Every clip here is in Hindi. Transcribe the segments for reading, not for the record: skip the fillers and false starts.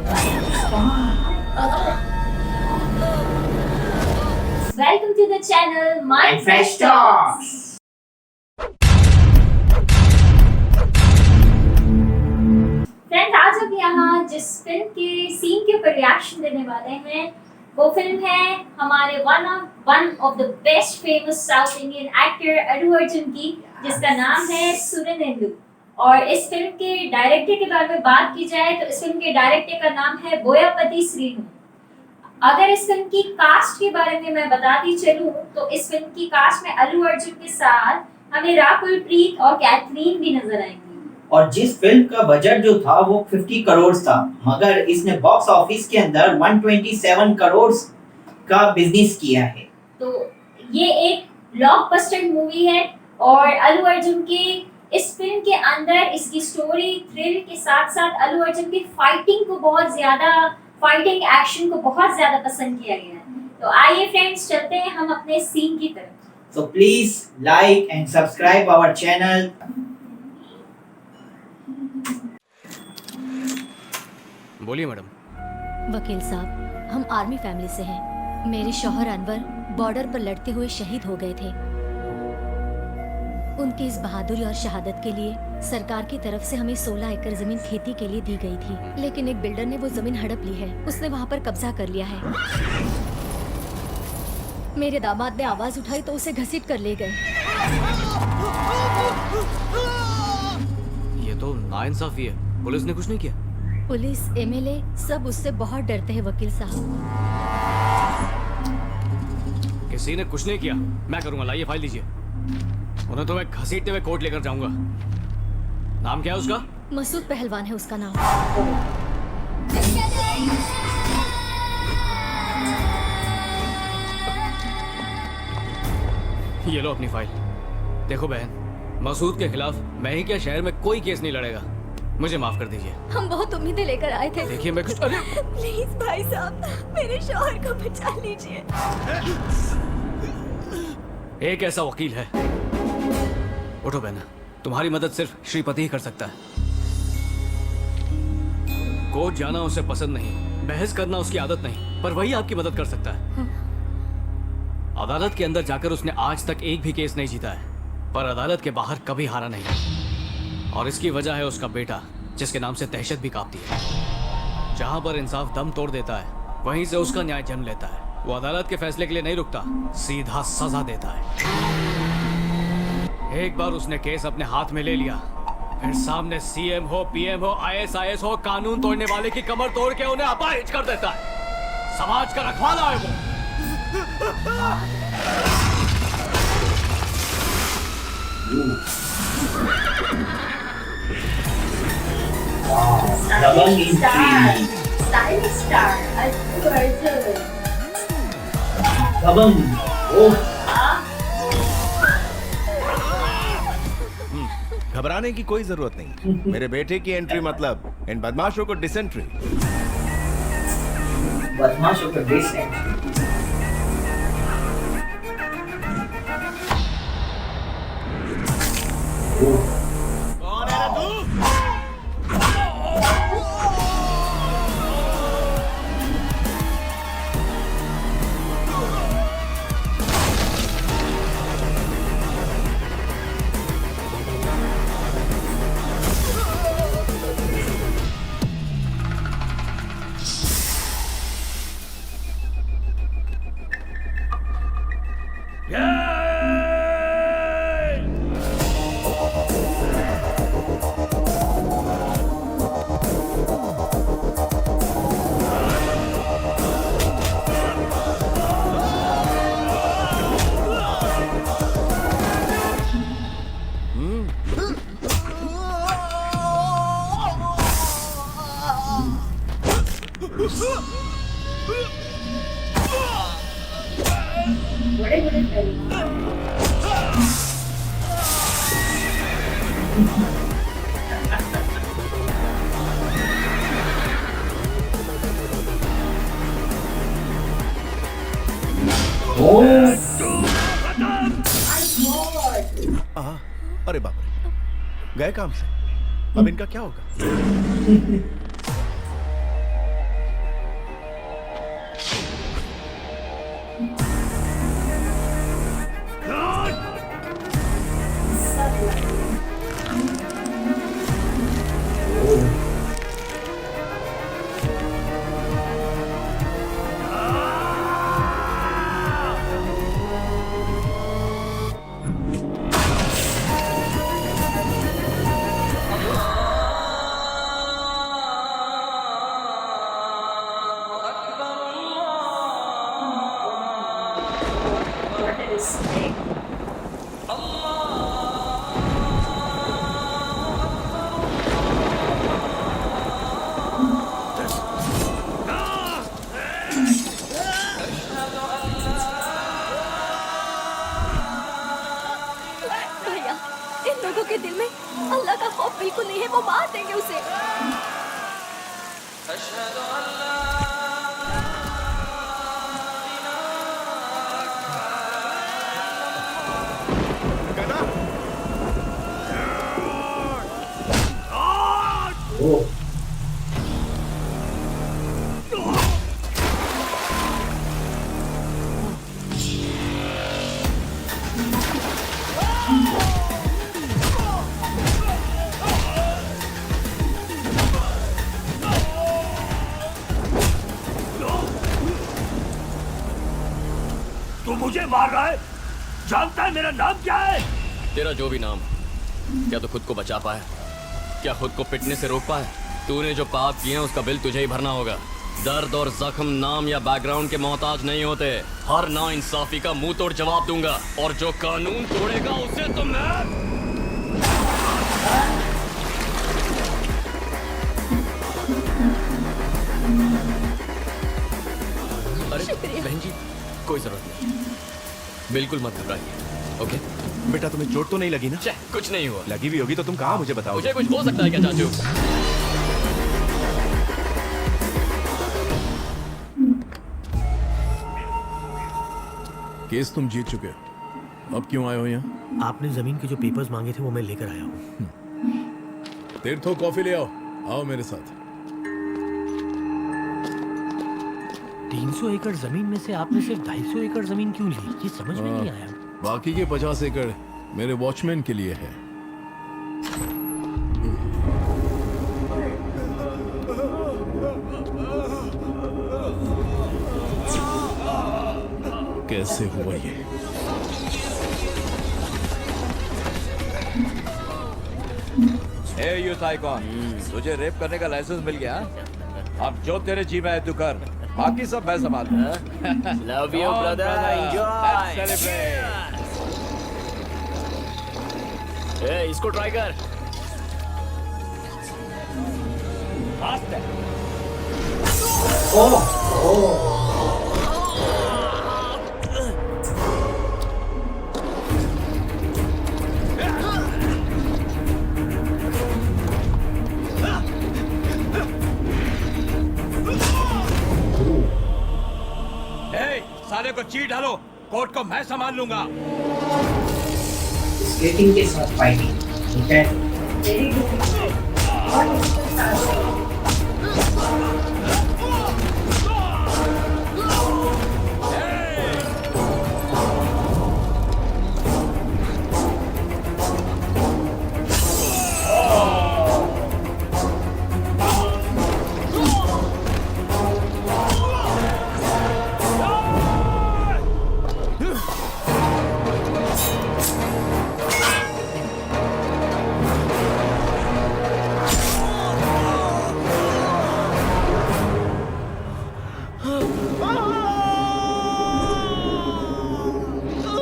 Welcome to the channel Mind Fresh Talks. Friends, आज हम यहाँ जिस फिल्म के सीन के ऊपर रिएक्शन देने वाले हैं वो फिल्म है हमारे one of the best famous south Indian actor Allu Arjun की, जिसका नाम है सुनेनेंदु। और इस फिल्म के डायरेक्टर के बारे में बात की जाए तो इस फिल्म के डायरेक्टर का नाम है बोयापति श्रीनु। अगर इस फिल्म की कास्ट के बारे में मैं बताती चलूं तो इस फिल्म की कास्ट में अल्लू अर्जुन के साथ हमें राकुल प्रीत और कैथरीन भी नजर आएंगी। और जिस फिल्म का बजट जो था वो 50 करोड़ था, मगर इसने बॉक्स ऑफिस के अंदर 127 करोड़ का बिजनेस किया है। तो ये एक ब्लॉकबस्टर मूवी है और अल्लू अर्जुन की इस फिल्म के अंदर इसकी स्टोरी थ्रिल के साथ साथ अल्लू अर्जुन की फाइटिंग एक्शन को बहुत ज्यादा पसंद किया गया है। तो आइए फ्रेंड्स, चलते हैं हम अपने सीन की तरफ। So please like and subscribe our channel. बोलिए मैडम। वकील साहब, हम आर्मी फैमिली से हैं। मेरे शौहर अनवर बॉर्डर पर लड़ते हुए शहीद हो गए थे। उनकी इस बहादुरी और शहादत के लिए सरकार की तरफ से हमें 16 एकड़ जमीन खेती के लिए दी गई थी, लेकिन एक बिल्डर ने वो जमीन हड़प ली है। उसने वहाँ पर कब्जा कर लिया है। मेरे दामाद ने आवाज उठाई तो उसे घसीट कर ले गए। ये तो नाइंसाफी है। पुलिस ने कुछ नहीं किया? पुलिस, एमएलए सब उससे बहुत डरते हैं वकील साहब। किसी ने कुछ नहीं किया, मैं करूंगा। लाइए फाइल दीजिए। उन्हें तो मैं घसीटते हुए कोर्ट लेकर जाऊंगा। नाम क्या है उसका? मसूद पहलवान है उसका नाम। ये लो अपनी फाइल। देखो बहन, मसूद के खिलाफ मैं ही क्या शहर में कोई केस नहीं लड़ेगा। मुझे माफ कर दीजिए। हम बहुत उम्मीदें लेकर आए थे। देखिए मैं कुछ प्लीज भाई साहब, मेरे शौहर को बचा लीजिए। एक ऐसा वकील है। उठो बहना, तुम्हारी मदद सिर्फ श्रीपति ही कर सकता है। कोर्ट जाना उसे पसंद नहीं, बहस करना उसकी आदत नहीं, पर वही आपकी मदद कर सकता है। अदालत के अंदर जाकर उसने आज तक एक भी केस नहीं जीता है, पर अदालत के बाहर कभी हारा नहीं। और इसकी वजह है उसका बेटा, जिसके नाम से दहशत भी कांपती है। जहां पर इंसाफ दम तोड़ देता है, वहीं से उसका न्याय जन्म लेता है। वो अदालत के फैसले के लिए नहीं रुकता, सीधा सजा देता है। एक बार उसने केस अपने हाथ में ले लिया, फिर सामने सीएम हो, पीएम हो, आईएएस हो, कानून तोड़ने वाले की कमर तोड़ के उन्हें अपाहिज कर देता है। समाज का रखवाला है वो। घबराने की कोई जरूरत नहीं। मेरे बेटे की एंट्री मतलब इन बदमाशों को डिसेंट्री। बदमाशों को डिसेंट्री। कौन है तू? बड़े बड़े पहलवान। अरे बाप रे, गए काम से। अब इनका क्या होगा? this, right? भैया, इन लोगों के दिल में अल्लाह का खौफ बिल्कुल नहीं है, वो मार देंगे उसे। कना ओह तू मुझे मार रहा है? जानता है मेरा नाम क्या है? तेरा जो भी नाम, क्या तू खुद को बचा पाया? क्या खुद को पिटने से रोक पाया? तूने जो पाप किए हैं उसका बिल तुझे ही भरना होगा। दर्द और जख्म नाम या बैकग्राउंड के मोहताज नहीं होते। हर ना इंसाफी का मुंह तोड़ जवाब दूंगा, और जो कानून तोड़ेगा उसे तो मैं। अरे बहन जी, कोई जरूरत नहीं, बिल्कुल मत घबराइए। ओके बेटा, तुम्हें चोट तो नहीं लगी ना? कुछ नहीं हुआ। लगी भी होगी तो तुम कहाँ मुझे बताओ? मुझे कुछ हो सकता है क्या चाचू? केस तुम जीत चुके हो, अब क्यों आए हो यहाँ? आपने जमीन के जो पेपर्स मांगे थे वो मैं लेकर आया हूँ। तीर्थो कॉफी ले आओ, आओ मेरे साथ। 300 एकड़ जमीन में से आपने सिर्फ 250 एकड़ जमीन क्यों ली? ये समझ में नहीं आया। बाकी के 50 एकड़ मेरे वॉचमैन के लिए है। कैसे हुआ ये? ए यूथ आइकॉन, तुझे रेप करने का लाइसेंस मिल गया? अब जो तेरे जी में है तू कर, बाकी सब मैं संभालूंगा। Love you brother, enjoy. Celebrate. ए, इसको ट्राई कर। फास्ट है। ओह ओह ए, साले को चीट डालो, कोर्ट को मैं संभाल लूंगा। स्केटिंग के साथ फाइटिंग, ठीक है? Very good. और इसके साथ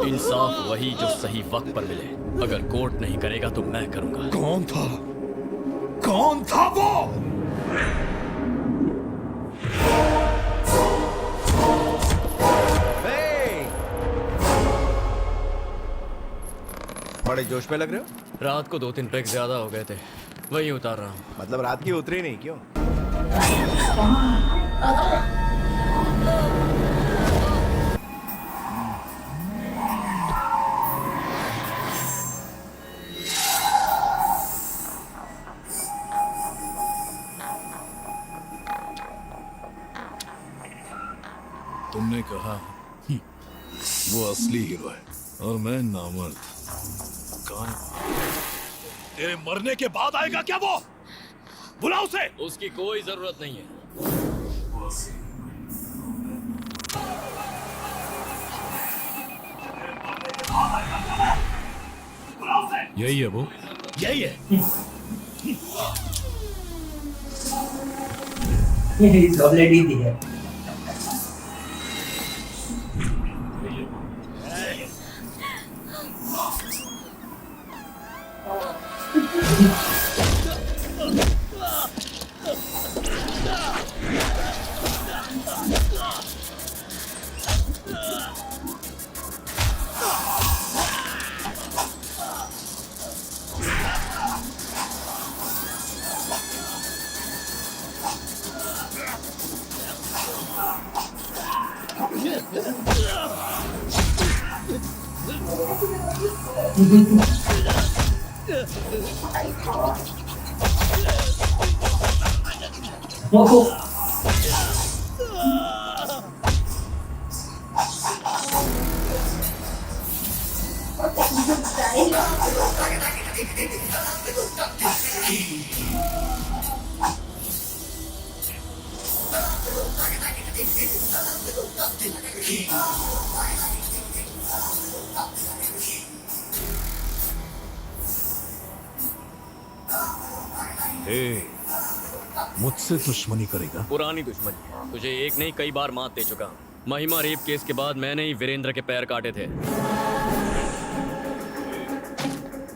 इंसाफ वही जो सही वक्त पर मिले। अगर कोर्ट नहीं करेगा तो मैं करूंगा। कौन था? कौन था वो? बड़े जोश में लग रहे हो? रात को 2-3 पैक ज्यादा हो गए थे, वही उतार रहा हूँ। मतलब रात की उतरी नहीं क्यों? तुमने कहा वो असली हीरो है और मैं नामर्द। कौन? तेरे मरने के बाद आएगा क्या वो? बुला उसे। उसकी कोई जरूरत नहीं है। यही है वो, यही है। He's already there. Oh. ए, मुझसे दुश्मनी करेगा? पुरानी दुश्मनी है। तुझे एक नहीं कई बार मात दे चुका हूँ। महिमा रेप केस के बाद मैंने ही वीरेंद्र के पैर काटे थे।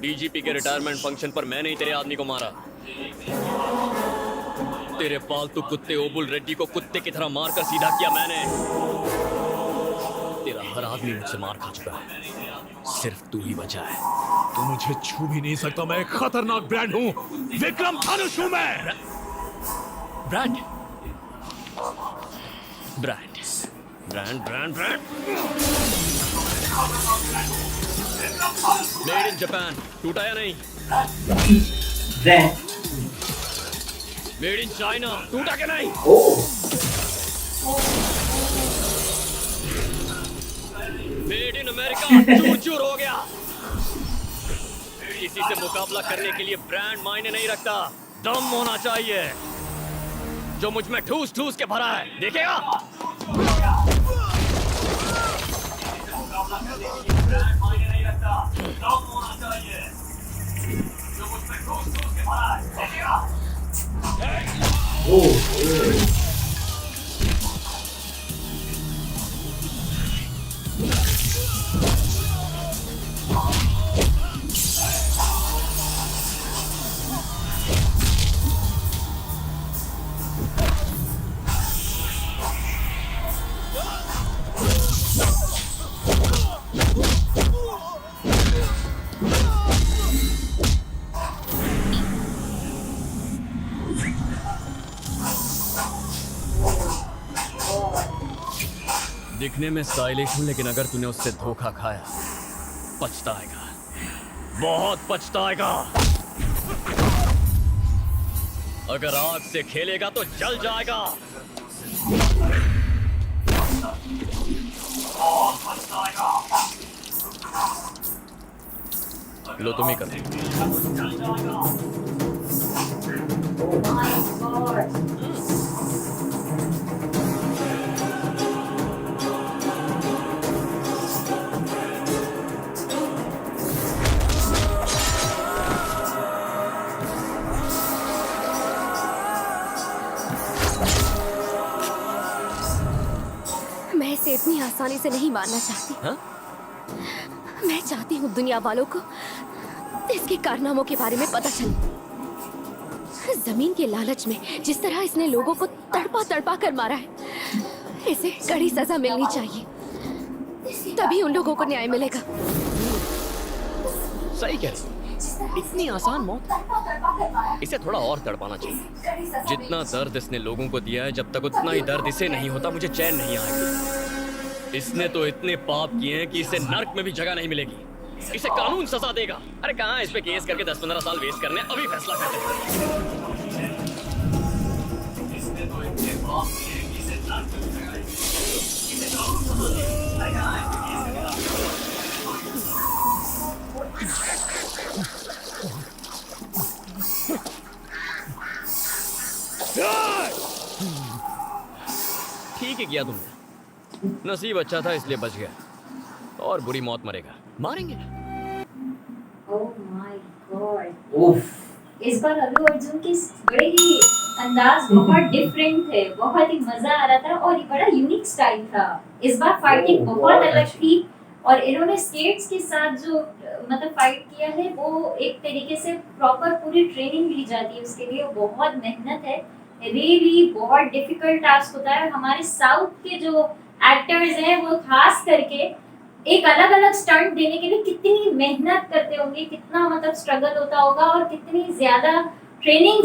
डीजीपी के रिटायरमेंट फंक्शन पर मैंने ही तेरे आदमी को मारा। तेरे पालतू कुत्ते ओबुल रेड्डी को कुत्ते की तरह मारकर सीधा किया मैंने। तेरा हर आदमी मुझसे मार खा चुका है, सिर्फ तू ही बचा है। तू मुझे छू भी नहीं सकता। मैं एक खतरनाक ब्रांड हूँ। विक्रम धनुष हूँ मैं। Brand brand brand brand brand made in Japan. टूटा या नहीं? Brand. Made in China. टूटा क्या नहीं? Oh. Made in America. चूर चूर हो गया। किसी से मुकाबला करने के लिए ब्रांड मायने नहीं रखता, दम होना चाहिए जो मुझ में ठूस ठूस के भरा है। देखेगा? Oh. दिखने में स्टाइलिश हूं, लेकिन अगर तूने उससे धोखा खाया पछताएगा, बहुत पछताएगा। अगर आग से खेलेगा तो जल जाएगा। लो तुम ही कर। Oh my God. मैं इसे इतनी आसानी से नहीं मारना चाहती। हाँ? मैं चाहती हूँ दुनिया वालों को इसके कारनामों के बारे में पता चले। जमीन के लालच में जिस तरह इसने लोगों को तड़पा तड़पा कर मारा है, इसे कड़ी सजा मिलनी चाहिए, तभी उन लोगों को न्याय मिलेगा। सही कह रही। इतनी आसान मौत? इसे थोड़ा और तड़पाना चाहिए। जितना दर्द इसने लोगों को दिया है, जब तक उतना ही दर्द इसे नहीं होता मुझे चैन नहीं आएगा। इसने तो इतने पाप किए हैं कि इसे नर्क में भी जगह नहीं मिलेगी। इसे कानून सजा देगा। अरे कहाँ इस पे केस करके 10-15 साल वेस्ट करने, अभी फैसला करते हैं। ठीक ही किया तुमने। नसीब अच्छा था इसलिए बच गया, और बुरी मौत मरेगा। मारेंगे। Oh my God. Oof. इस बार अल्लू अर्जुन के बड़े ही अंदाज बहुत डिफरेंट थे, बहुत ही मजा आ रहा था और ये बड़ा यूनिक स्टाइल था। इस बार फाइटिंग बहुत अलग थी और इन्होंने स्केट्स के साथ जो मतलब फाइट किया है वो एक तरीके से प्रॉपर पूरी ट्रेनिंग ली जाती है उसके लिए, बहुत मेहनत है। रियली बहुत डिफिकल्ट टास्क होता है। हमारे साउथ के जो एक्टर्स हैं वो खास करके एक अलग अलग स्टंट देने के लिए कितनी मेहनत करते होंगे, कितना मतलब स्ट्रगल होता होगा और कितनी ज्यादा ट्रेनिंग